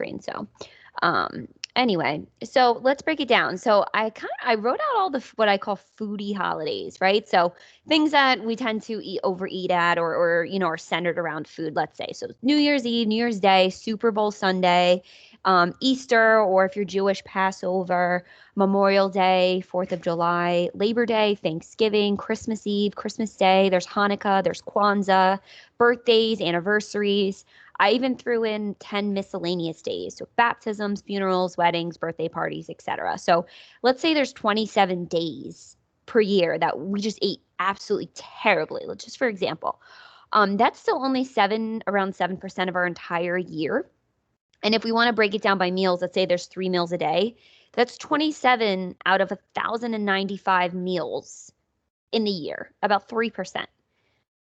screen. So, um, anyway, so let's break it down. So I wrote out all the what I call foodie holidays, right? So things that we tend to overeat at, or are centered around food. Let's say so: New Year's Eve, New Year's Day, Super Bowl Sunday, Easter, or if you're Jewish, Passover, Memorial Day, 4th of July, Labor Day, Thanksgiving, Christmas Eve, Christmas Day. There's Hanukkah, there's Kwanzaa, birthdays, anniversaries. I even threw in 10 miscellaneous days, so baptisms, funerals, weddings, birthday parties, etc. So let's say there's 27 days per year that we just ate absolutely terribly. Let's just for example. That's still only around 7% of our entire year. And if we want to break it down by meals, let's say there's 3 meals a day. That's 27 out of 1,095 meals in the year, about 3%.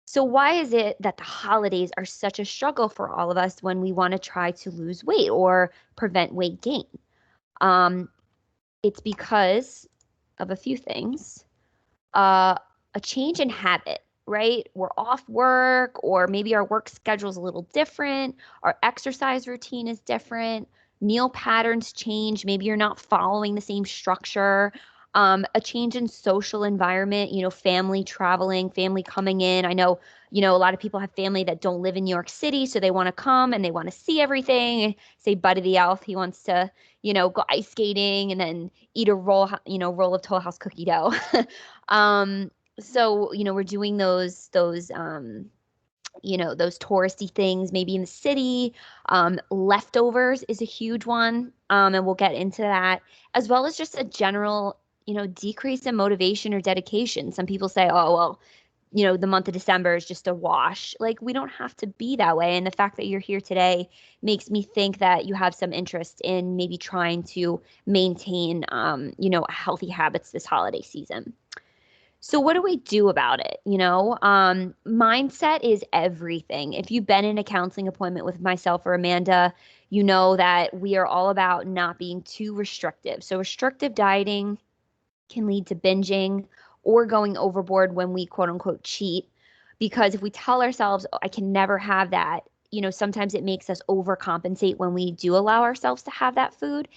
So why is it that the holidays are such a struggle for all of us when we want to try to lose weight or prevent weight gain? Um, it's because of a few things. A change in habit, right? We're off work, or maybe our work schedule is a little different. Our exercise routine is different. Meal patterns change. Maybe you're not following the same structure. A change in social environment, family traveling, family coming in. I know, a lot of people have family that don't live in New York City, so they want to come and they want to see everything. Say Buddy the Elf, he wants to, go ice skating and then eat a roll of Toll House cookie dough. So, we're doing those touristy things maybe in the city. Leftovers is a huge one. And we'll get into that, as well as just a general, decrease in motivation or dedication. Some people say, oh, well, the month of December is just a wash. Like, we don't have to be that way. And the fact that you're here today makes me think that you have some interest in maybe trying to maintain, healthy habits this holiday season. So what do we do about it? Mindset is everything. If you've been in a counseling appointment with myself or Amanda, you know that we are all about not being too restrictive. So restrictive dieting can lead to binging or going overboard when we quote unquote cheat. Because if we tell ourselves, oh, I can never have that, sometimes it makes us overcompensate when we do allow ourselves to have that food.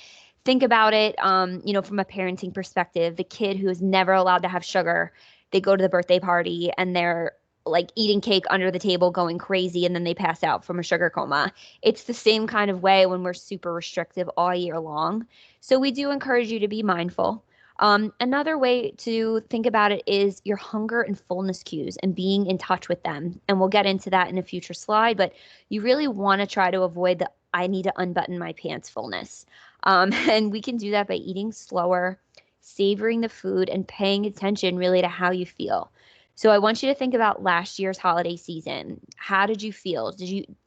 Think about it, from a parenting perspective. The kid who is never allowed to have sugar, they go to the birthday party and they're like eating cake under the table, going crazy, and then they pass out from a sugar coma. It's the same kind of way when we're super restrictive all year long. So we do encourage you to be mindful. Another way to think about it is your hunger and fullness cues and being in touch with them. And we'll get into that in a future slide, but you really want to try to avoid the I need to unbutton my pants fullness. And we can do that by eating slower, savoring the food, and paying attention really to how you feel. So I want you to think about last year's holiday season. How did you feel?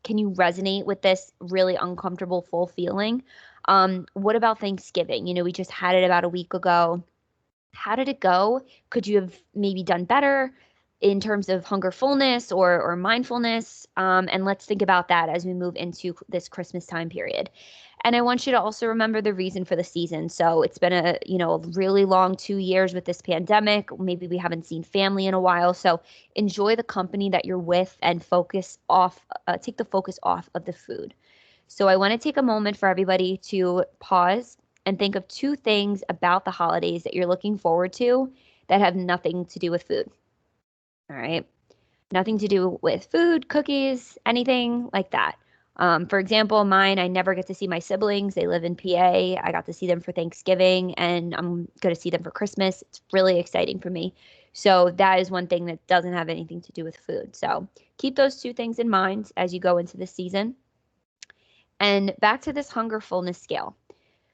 Can you resonate with this really uncomfortable full feeling? What about Thanksgiving? We just had it about a week ago. How did it go? Could you have maybe done better in terms of hunger fullness or mindfulness? And let's think about that as we move into this Christmas time period. And I want you to also remember the reason for the season. So it's been a really long 2 years with this pandemic. Maybe we haven't seen family in a while. So enjoy the company that you're with and take the focus off of the food. So I want to take a moment for everybody to pause and think of 2 things about the holidays that you're looking forward to that have nothing to do with food. All right. Nothing to do with food, cookies, anything like that. For example, mine, I never get to see my siblings. They live in PA. I got to see them for Thanksgiving, and I'm going to see them for Christmas. It's really exciting for me. So that is one thing that doesn't have anything to do with food. So keep those 2 things in mind as you go into this season. And back to this hunger fullness scale.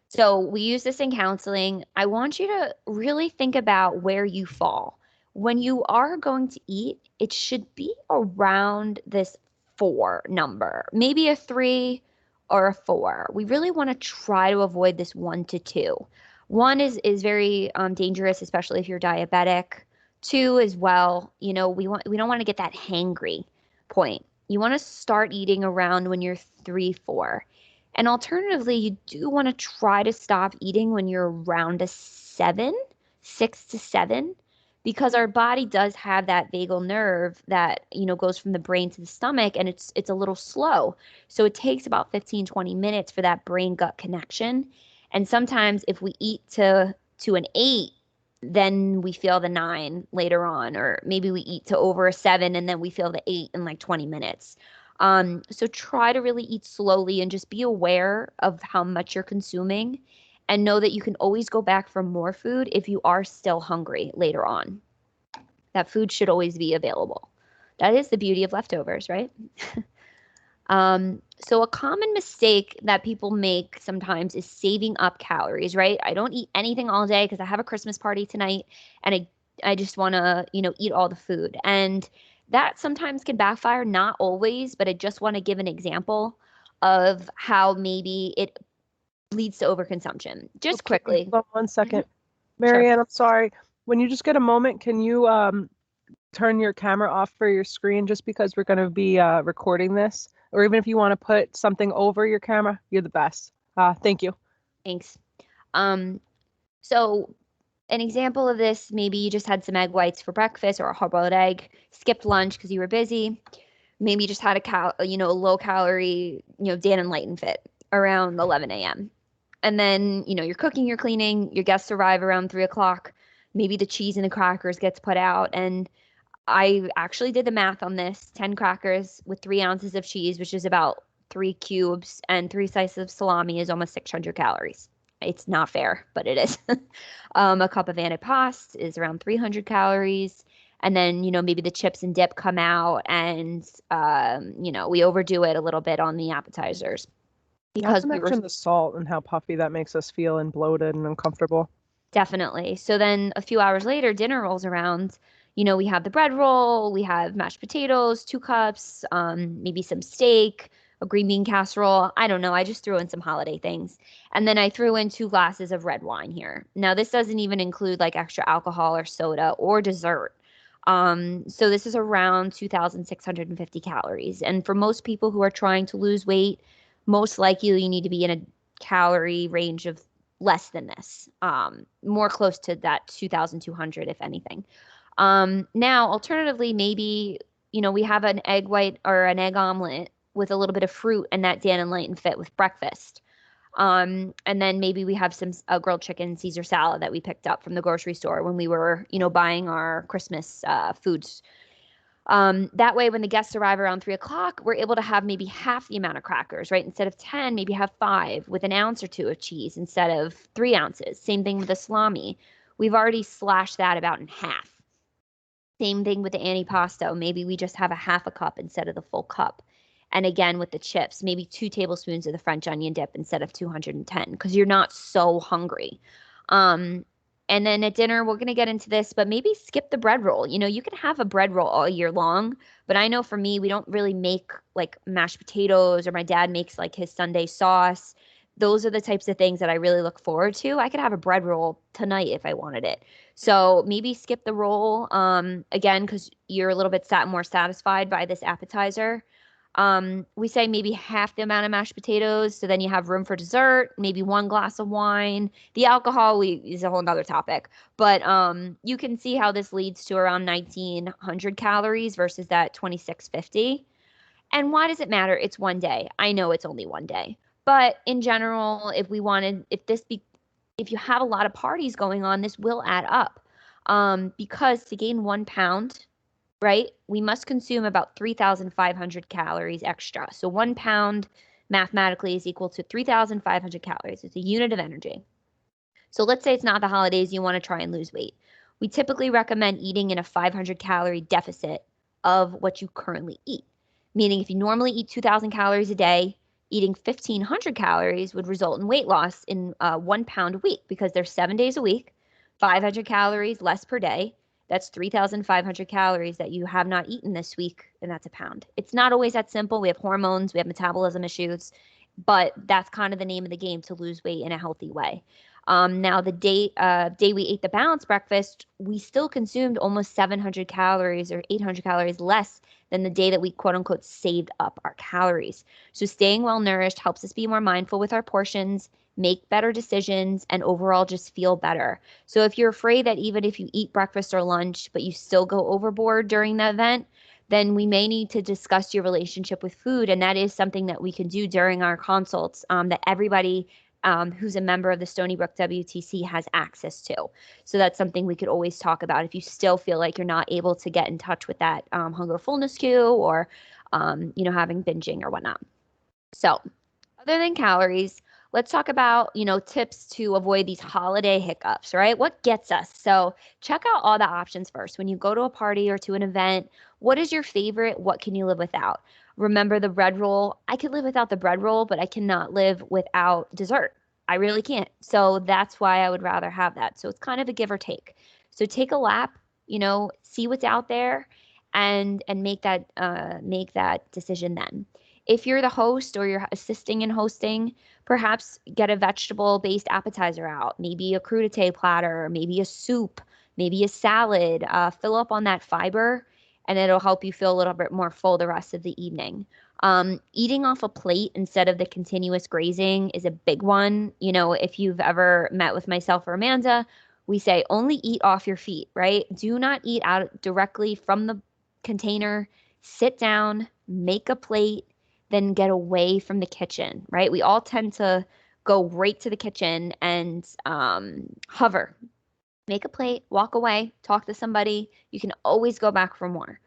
So we use this in counseling. I want you to really think about where you fall. When you are going to eat, it should be around this 4 number, maybe a 3 or a 4. We really want to try to avoid this 1 to 2. 1 is very dangerous, especially if you're diabetic. 2 as well. We don't want to get that hangry point. You want to start eating around when you're 3, 4. And alternatively, you do want to try to stop eating when you're around a 7, 6 to 7, because our body does have that vagal nerve that, goes from the brain to the stomach, and it's a little slow. So it takes about 15-20 minutes for that brain gut connection. And sometimes if we eat to an 8, then we feel the 9 later on, or maybe we eat to over a 7 and then we feel the 8 in like 20 minutes. So try to really eat slowly and just be aware of how much you're consuming, and know that you can always go back for more food if you are still hungry later on. That food should always be available. That is the beauty of leftovers, right? So a common mistake that people make sometimes is saving up calories, right? I don't eat anything all day because I have a Christmas party tonight, and I just want to, eat all the food. And that sometimes can backfire, not always, but I just want to give an example of how maybe it leads to overconsumption. Just Okay, quickly. hold on one second. Sure. Marianne, I'm sorry. When you just get a moment, can you turn your camera off for your screen just because we're going to be recording this? Or even if you want to put something over your camera, you're the best. Thank you. Thanks. So an example of this, maybe you just had some egg whites for breakfast or a hard-boiled egg, skipped lunch because you were busy. Maybe you just had a low calorie, Dan and Lighten fit around 11 a.m. And then, you're cooking, you're cleaning, your guests arrive around 3 o'clock. Maybe the cheese and the crackers gets put out. And I actually did the math on this: 10 crackers with 3 ounces of cheese, which is about 3 cubes, and 3 slices of salami is almost 600 calories. It's not fair, but it is. A cup of antipasto is around 300 calories. And then, maybe the chips and dip come out, and, we overdo it a little bit on the appetizers Not because to we were mention the salt and how puffy that makes us feel and bloated and uncomfortable. definitely. So then a few hours later, dinner rolls around. We have the bread roll, we have mashed potatoes, 2 cups, maybe some steak, a green bean casserole. I don't know. I just threw in some holiday things. And then I threw in 2 glasses of red wine here. Now, this doesn't even include like extra alcohol or soda or dessert. So this is around 2,650 calories. And for most people who are trying to lose weight, most likely you need to be in a calorie range of less than this, more close to that 2,200, if anything. Now, alternatively, maybe, we have an egg white or an egg omelet with a little bit of fruit and that Dan and Lighten fit with breakfast. And then maybe we have some grilled chicken Caesar salad that we picked up from the grocery store when we were, buying our Christmas foods. That way, when the guests arrive around 3 o'clock, we're able to have maybe half the amount of crackers, right? Instead of 10, maybe have 5 with an ounce or 2 of cheese instead of 3 ounces. Same thing with the salami. We've already slashed that about in half. Same thing with the antipasto. Maybe we just have a half a cup instead of the full cup. And again, with the chips, maybe 2 tablespoons of the French onion dip instead of 210, because you're not so hungry. And then at dinner, we're going to get into this, but maybe skip the bread roll. You can have a bread roll all year long, but I know for me, we don't really make like mashed potatoes, or my dad makes like his Sunday sauce. Those are the types of things that I really look forward to. I could have a bread roll tonight if I wanted it. So maybe skip the roll, again, because you're a little bit more satisfied by this appetizer. We say maybe half the amount of mashed potatoes, so then you have room for dessert, maybe 1 glass of wine. The alcohol is a whole nother topic, but you can see how this leads to around 1,900 calories versus that 2,650. And why does it matter? It's one day. I know it's only one day, but in general, if you have a lot of parties going on, this will add up. Because to gain 1 pound, right, we must consume about 3,500 calories extra. So 1 pound mathematically is equal to 3,500 calories. It's a unit of energy. So let's say it's not the holidays, you want to try and lose weight. We typically recommend eating in a 500 calorie deficit of what you currently eat. Meaning if you normally eat 2,000 calories a day, eating 1,500 calories would result in weight loss in 1 pound a week, because there's 7 days a week, 500 calories less per day. That's 3,500 calories that you have not eaten this week, and that's a pound. It's not always that simple. We have hormones, we have metabolism issues, but that's kind of the name of the game to lose weight in a healthy way. Now, the day we ate the balanced breakfast, we still consumed almost 700 calories or 800 calories less than the day that we quote unquote saved up our calories. So, staying well nourished helps us be more mindful with our portions, make better decisions, and overall just feel better. So, if you're afraid that even if you eat breakfast or lunch, but you still go overboard during the event, then we may need to discuss your relationship with food. And that is something that we can do during our consults that everybody who's a member of the Stony Brook WTC has access to. So that's something we could always talk about if you still feel like you're not able to get in touch with that hunger fullness cue or, having binging or whatnot. So other than calories, let's talk about, tips to avoid these holiday hiccups, right? What gets us? So check out all the options first. When you go to a party or to an event, what is your favorite? What can you live without? Remember the bread roll? I could live without the bread roll, but I cannot live without dessert. I really can't. So that's why I would rather have that. So it's kind of a give or take. So take a lap, see what's out there and make that decision then. If you're the host or you're assisting in hosting, perhaps get a vegetable-based appetizer out, maybe a crudité platter, maybe a soup, maybe a salad. Fill up on that fiber, and it'll help you feel a little bit more full the rest of the evening. Eating off a plate instead of the continuous grazing is a big one. If you've ever met with myself or Amanda, we say only eat off your feet, right? Do not eat out directly from the container. Sit down, make a plate, then get away from the kitchen, right? We all tend to go right to the kitchen and hover. Make a plate, walk away, talk to somebody. You can always go back for more.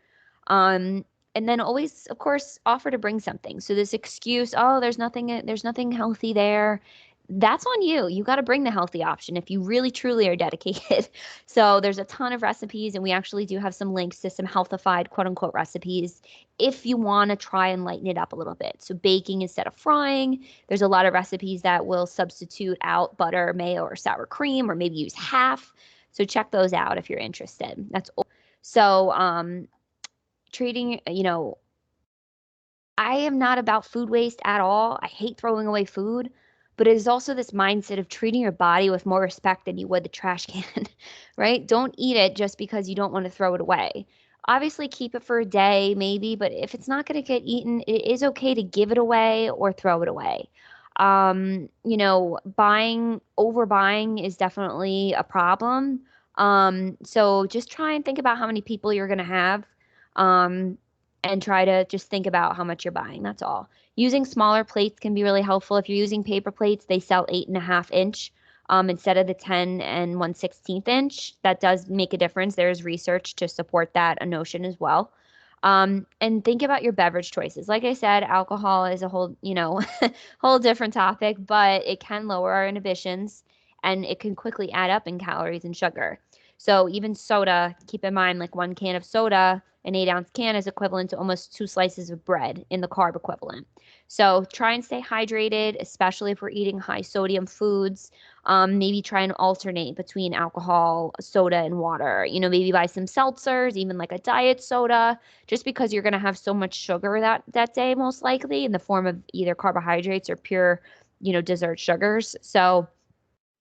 Um, and then always, of course, offer to bring something. So this excuse, oh, there's nothing healthy there. That's on you. You got to bring the healthy option if you really truly are dedicated. So there's a ton of recipes, and we actually do have some links to some healthified quote unquote recipes if you want to try and lighten it up a little bit. So baking instead of frying. There's a lot of recipes that will substitute out butter, mayo, or sour cream, or maybe use half. So check those out if you're interested. That's all. So treating, I am not about food waste at all. I hate throwing away food, but it is also this mindset of treating your body with more respect than you would the trash can, right? Don't eat it just because you don't want to throw it away. Obviously, keep it for a day, maybe, but if it's not going to get eaten, it is okay to give it away or throw it away. Overbuying is definitely a problem. So just try and think about how many people you're going to have. Um, and try to just think about how much you're buying. That's all. Using smaller plates can be really helpful. If you're using paper plates, they sell 8.5 inch instead of the 10 and 1/16 inch. That does make a difference. There's research to support that a notion as well. And think about your beverage choices. Like I said, alcohol is a whole, whole different topic, but it can lower our inhibitions and it can quickly add up in calories and sugar. So even soda, keep in mind, like 1 can of soda, an 8-ounce can is equivalent to almost 2 slices of bread in the carb equivalent. So try and stay hydrated, especially if we're eating high sodium foods. Maybe try and alternate between alcohol, soda, and water. Maybe buy some seltzers, even like a diet soda, just because you're going to have so much sugar that day, most likely, in the form of either carbohydrates or pure, dessert sugars. So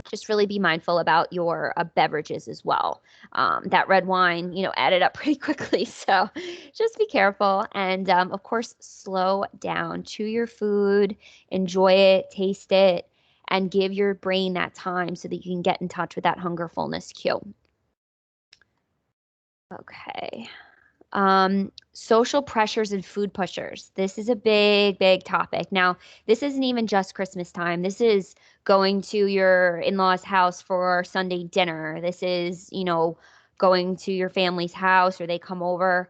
just really be mindful about your beverages as well. That red wine, added up pretty quickly. So just be careful. And of course, slow down, chew your food, enjoy it, taste it, and give your brain that time so that you can get in touch with that hunger fullness cue. Okay. Social pressures and food pushers. This is a big, big topic. Now, this isn't even just Christmas time. This is going to your in-laws' house for Sunday dinner. This is, going to your family's house or they come over.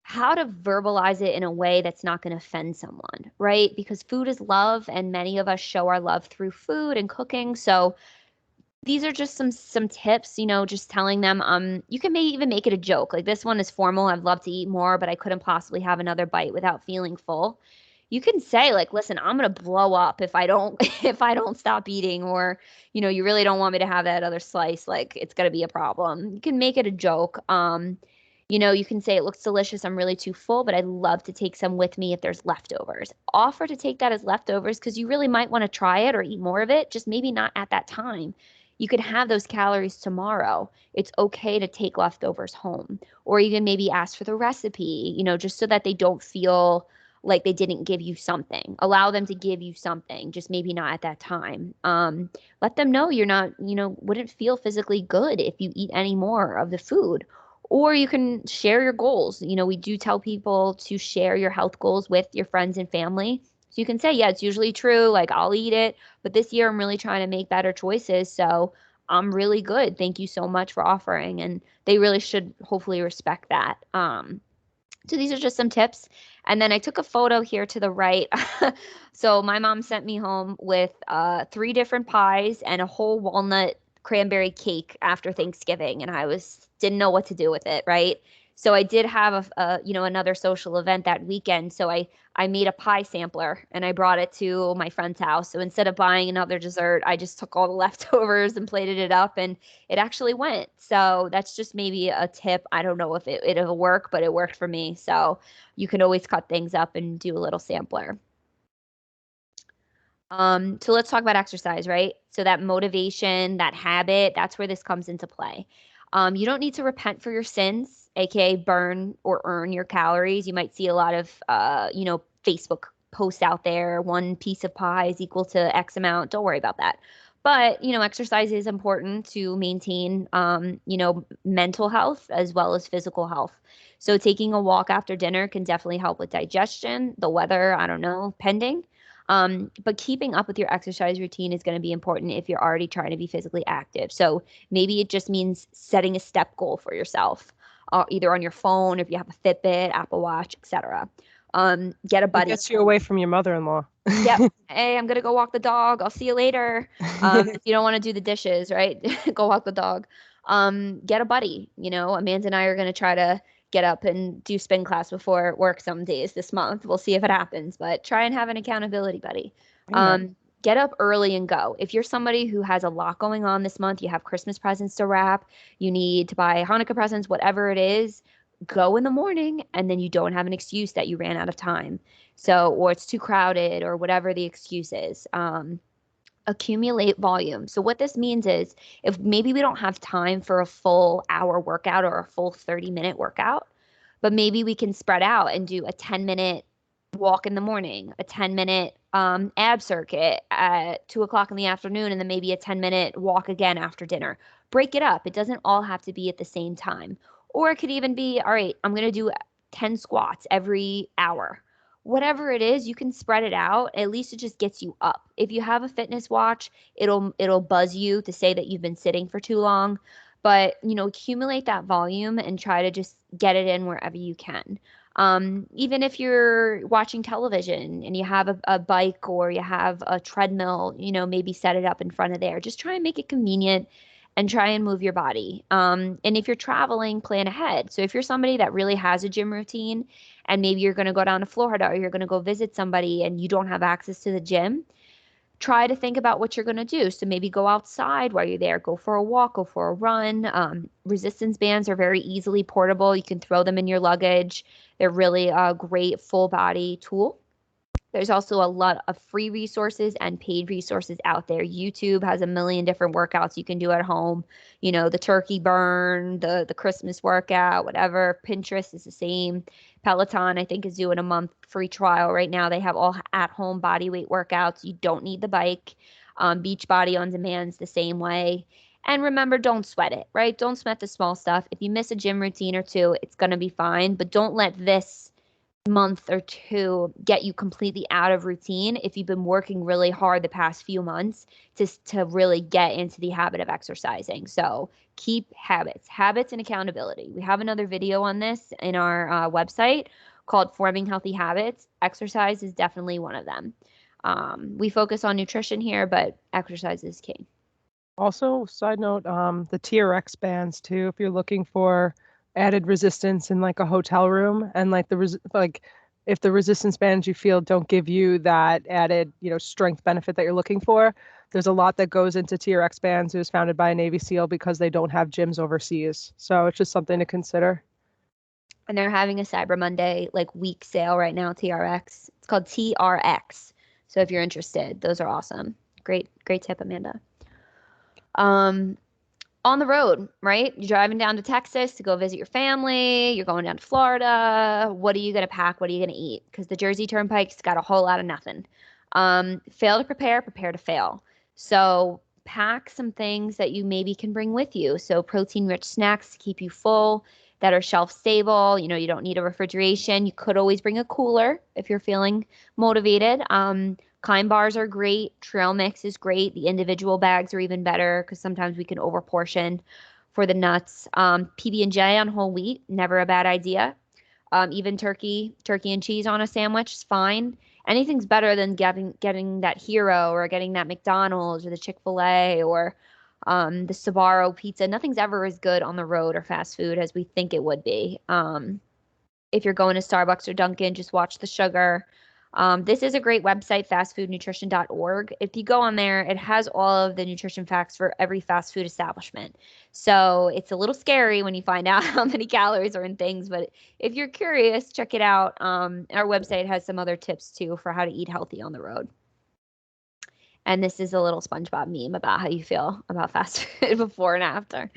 How to verbalize it in a way that's not going to offend someone, right? Because food is love, and many of us show our love through food and cooking. So these are just some tips, just telling them you can even make it a joke. Like this one is formal. I'd love to eat more, but I couldn't possibly have another bite without feeling full. You can say like, listen, I'm gonna blow up if I don't if I don't stop eating, or you really don't want me to have that other slice, like it's gonna be a problem. You can make it a joke. You can say it looks delicious. I'm really too full, but I'd love to take some with me if there's leftovers. Offer to take that as leftovers because you really might want to try it or eat more of it, just maybe not at that time. You can have those calories tomorrow. It's okay to take leftovers home, or even maybe ask for the recipe, just so that they don't feel like they didn't give you something. Allow them to give you something, just maybe not at that time. Let them know you're not, wouldn't feel physically good if you eat any more of the food. Or you can share your goals. We do tell people to share your health goals with your friends and family. So you can say, yeah, it's usually true. Like, I'll eat it, but this year I'm really trying to make better choices. So I'm really good. Thank you so much for offering. And they really should hopefully respect that. So these are just some tips. And then I took a photo here to the right. So my mom sent me home with 3 different pies and a whole walnut cranberry cake after Thanksgiving, and I was didn't know what to do with it, right? So I did have another social event that weekend. So I made a pie sampler and I brought it to my friend's house. So instead of buying another dessert, I just took all the leftovers and plated it up, and it actually went. So that's just maybe a tip. I don't know if it'll work, but it worked for me. So you can always cut things up and do a little sampler. So let's talk about exercise, right? So that motivation, that habit, that's where this comes into play. You don't need to repent for your sins, aka burn or earn your calories. You might see a lot of, Facebook posts out there. 1 piece of pie is equal to X amount. Don't worry about that. But, exercise is important to maintain, mental health as well as physical health. So taking a walk after dinner can definitely help with digestion. The weather, I don't know, pending. But keeping up with your exercise routine is going to be important if you're already trying to be physically active. So maybe it just means setting a step goal for yourself, either on your phone, if you have a Fitbit, Apple Watch, etc. Get a It buddy. gets you away from your mother-in-law. Yep. Hey, I'm gonna go walk the dog. I'll see you later. If you don't want to do the dishes, right? Go walk the dog. Get a buddy. Amanda and I are gonna try to get up and do spin class before work some days this month. We'll see if it happens, but try and have an accountability buddy. Amen. Get up early and go. If you're somebody who has a lot going on this month, you have Christmas presents to wrap, you need to buy Hanukkah presents, whatever it is, go in the morning, and then you don't have an excuse that you ran out of time. So, or it's too crowded or whatever the excuse is. Accumulate volume. So what this means is if maybe we don't have time for a full hour workout or a full 30-minute workout, but maybe we can spread out and do a 10-minute walk in the morning, a 10-minute ab circuit at 2 o'clock in the afternoon, and then maybe a 10-minute walk again after dinner. Break it up. It doesn't all have to be at the same time. Or it could even be, all right, I'm going to do 10 squats every hour. Whatever it is, you can spread it out. At least it just gets you up. If you have a fitness watch, it'll buzz you to say that you've been sitting for too long. But, accumulate that volume and try to just get it in wherever you can. Even if you're watching television and you have a bike or you have a treadmill, maybe set it up in front of there. Just try and make it convenient and try and move your body. And if you're traveling, plan ahead. So if you're somebody that really has a gym routine and maybe you're going to go down to Florida or you're going to go visit somebody and you don't have access to the gym, try to think about what you're going to do. So maybe go outside while you're there, go for a walk, go for a run. Resistance bands are very easily portable. You can throw them in your luggage. They're really a great full body tool. There's also a lot of free resources and paid resources out there. YouTube has a million different workouts you can do at home. The turkey burn, the Christmas workout, whatever. Pinterest is the same. Peloton, I think, is doing a month free trial right now. They have all at-home body weight workouts. You don't need the bike. Beachbody on Demand's the same way. And remember, don't sweat it, right? Don't sweat the small stuff. If you miss a gym routine or two, it's going to be fine. But don't let this month or two get you completely out of routine if you've been working really hard the past few months to really get into the habit of exercising. So keep habits and accountability. We have another video on this in our website called Forming Healthy Habits. Exercise is definitely one of them. We focus on nutrition here, but exercise is key. Also, side note, the TRX bands too, if you're looking for added resistance in like a hotel room and like if the resistance bands you feel don't give you that added, strength benefit that you're looking for, there's a lot that goes into TRX bands. It was founded by a Navy SEAL because they don't have gyms overseas. So it's just something to consider. And they're having a Cyber Monday like week sale right now, TRX. It's called TRX. So if you're interested, those are awesome. Great tip, Amanda. Um, on the road, right? You're driving down to Texas to go visit your family. You're going down to Florida. What are you going to pack? What are you going to eat? Because the Jersey Turnpike's got a whole lot of nothing. Fail to prepare, prepare to fail. So pack some things that you maybe can bring with you. So protein-rich snacks to keep you full that are shelf stable. You know, you don't need a refrigeration. You could always bring a cooler if you're feeling motivated. Kind bars are great. Trail mix is great. The individual bags are even better because sometimes we can overportion for the nuts. PB&J on whole wheat, never a bad idea. Even turkey and cheese on a sandwich is fine. Anything's better than getting that Hero or getting that McDonald's or the Chick-fil-A or the Sbarro pizza. Nothing's ever as good on the road or fast food as we think it would be. If you're going to Starbucks or Dunkin', just watch the sugar. This is a great website, fastfoodnutrition.org. If you go on there, it has all of the nutrition facts for every fast food establishment. So it's a little scary when you find out how many calories are in things, but if you're curious, check it out. Our website has some other tips too for how to eat healthy on the road. And this is a little SpongeBob meme about how you feel about fast food before and after.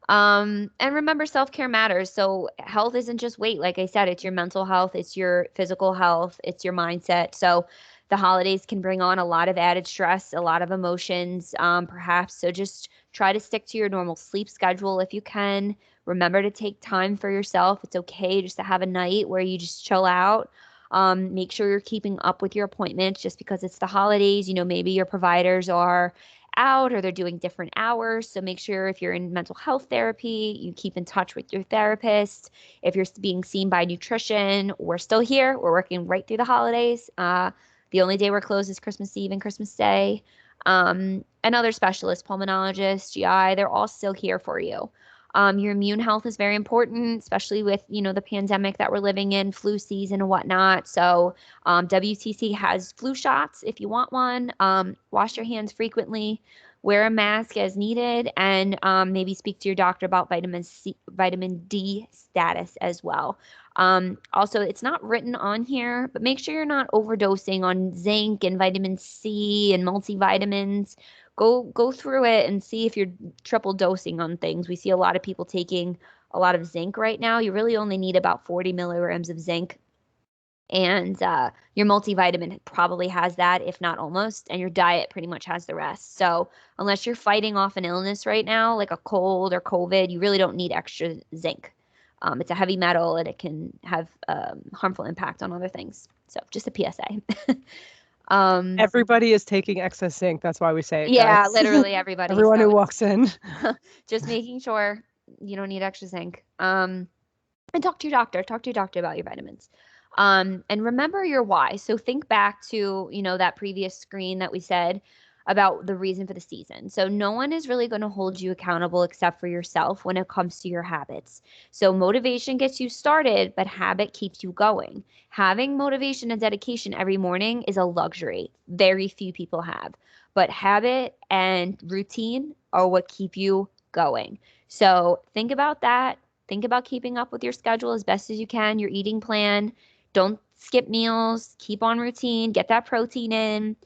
And remember, self-care matters. So health isn't just weight. Like I said, it's your mental health, it's your physical health, it's your mindset. So the holidays can bring on a lot of added stress, a lot of emotions, perhaps. So just try to stick to your normal sleep schedule if you can. Remember to take time for yourself. It's okay just to have a night where you just chill out. Make sure you're keeping up with your appointments just because it's the holidays. You know, maybe your providers are out or they're doing different hours. So make sure if you're in mental health therapy, you keep in touch with your therapist. If you're being seen by nutrition, we're still here. We're working right through the holidays. The only day we're closed is Christmas Eve and Christmas Day. And other specialists, pulmonologists, GI, they're all still here for you. Your immune health is very important, especially with, you know, the pandemic that we're living in, flu season and whatnot. So WTC has flu shots if you want one. Wash your hands frequently, wear a mask as needed, and maybe speak to your doctor about vitamin D status as well. Also, it's not written on here, but make sure you're not overdosing on zinc and vitamin C and multivitamins. Go through it and see if you're triple dosing on things. We see a lot of people taking a lot of zinc right now. You really only need about 40 milligrams of zinc. And your multivitamin probably has that, if not almost, and your diet pretty much has the rest. So, unless you're fighting off an illness right now, like a cold or COVID, you really don't need extra zinc. It's a heavy metal and it can have harmful impact on other things. So, just a PSA. Everybody is taking excess zinc. That's why we say it, Yeah, guys. literally everybody. Everyone who So walks in. just making sure you don't need extra zinc. And talk to your doctor. Talk to your doctor about your vitamins. And remember your why. So think back to, you know, that previous screen that we said about the reason for the season. So no one is really going to hold you accountable except for yourself when it comes to your habits. So motivation gets you started, but habit keeps you going. Having motivation and dedication every morning is a luxury. Very few people have. But habit and routine are what keep you going. So think about that. Think about keeping up with your schedule as best as you can, your eating plan. Don't skip meals. Keep on routine. Get that protein in.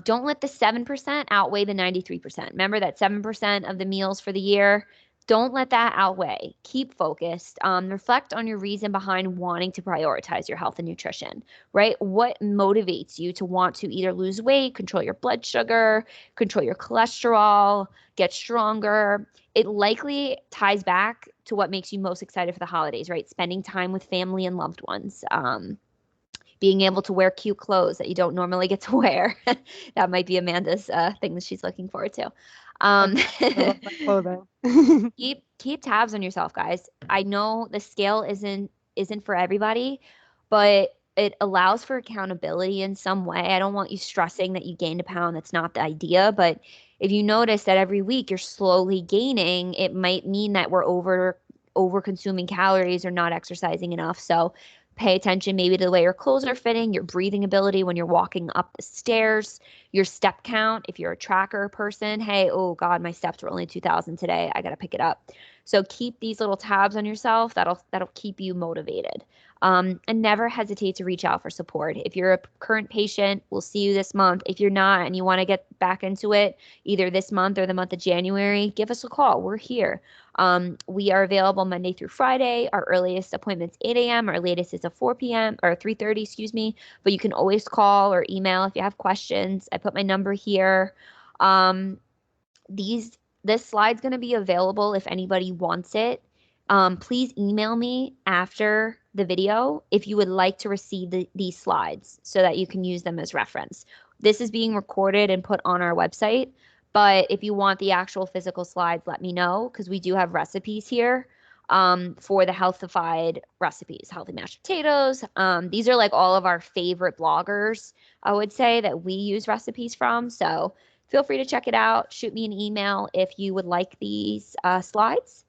Don't let the 7% outweigh the 93%. Remember that 7% of the meals for the year. Don't let that outweigh. Keep focused. Reflect on your reason behind wanting to prioritize your health and nutrition, right? What motivates you to want to either lose weight, control your blood sugar, control your cholesterol, get stronger? It likely ties back to what makes you most excited for the holidays, right? Spending time with family and loved ones. Being able to wear cute clothes that you don't normally get to wear. That might be Amanda's thing that she's looking forward to. Um, I love my clothing. keep tabs on yourself, guys. I know the scale isn't for everybody, but it allows for accountability in some way. I don't want you stressing that you gained a pound. That's not the idea. But if you notice that every week you're slowly gaining, it might mean that we're over consuming calories or not exercising enough. So pay attention maybe to the way your clothes are fitting, your breathing ability when you're walking up the stairs, your step count. If you're a tracker person, hey, oh God, my steps were only 2,000 today. I got to pick it up. So keep these little tabs on yourself. That'll keep you motivated. And never hesitate to reach out for support. If you're a current patient, we'll see you this month. If you're not and you want to get back into it, either this month or the month of January, give us a call. We're here. We are available Monday through Friday. Our earliest appointment's 8 a.m. Our latest is a 4 p.m. or 3:30, excuse me. But you can always call or email if you have questions. I put my number here. Um, this slide's going to be available if anybody wants it. Please email me after the video if you would like to receive these slides so that you can use them as reference. This is being recorded and put on our website, but if you want the actual physical slides, let me know because we do have recipes here for the healthified recipes, healthy mashed potatoes. These are like all of our favorite bloggers, I would say, that we use recipes from. So feel free to check it out. Shoot me an email if you would like these slides.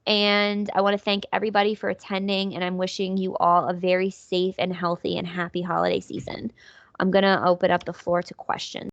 And I want to thank everybody for attending, and I'm wishing you all a very safe and healthy and happy holiday season. I'm going to open up the floor to questions.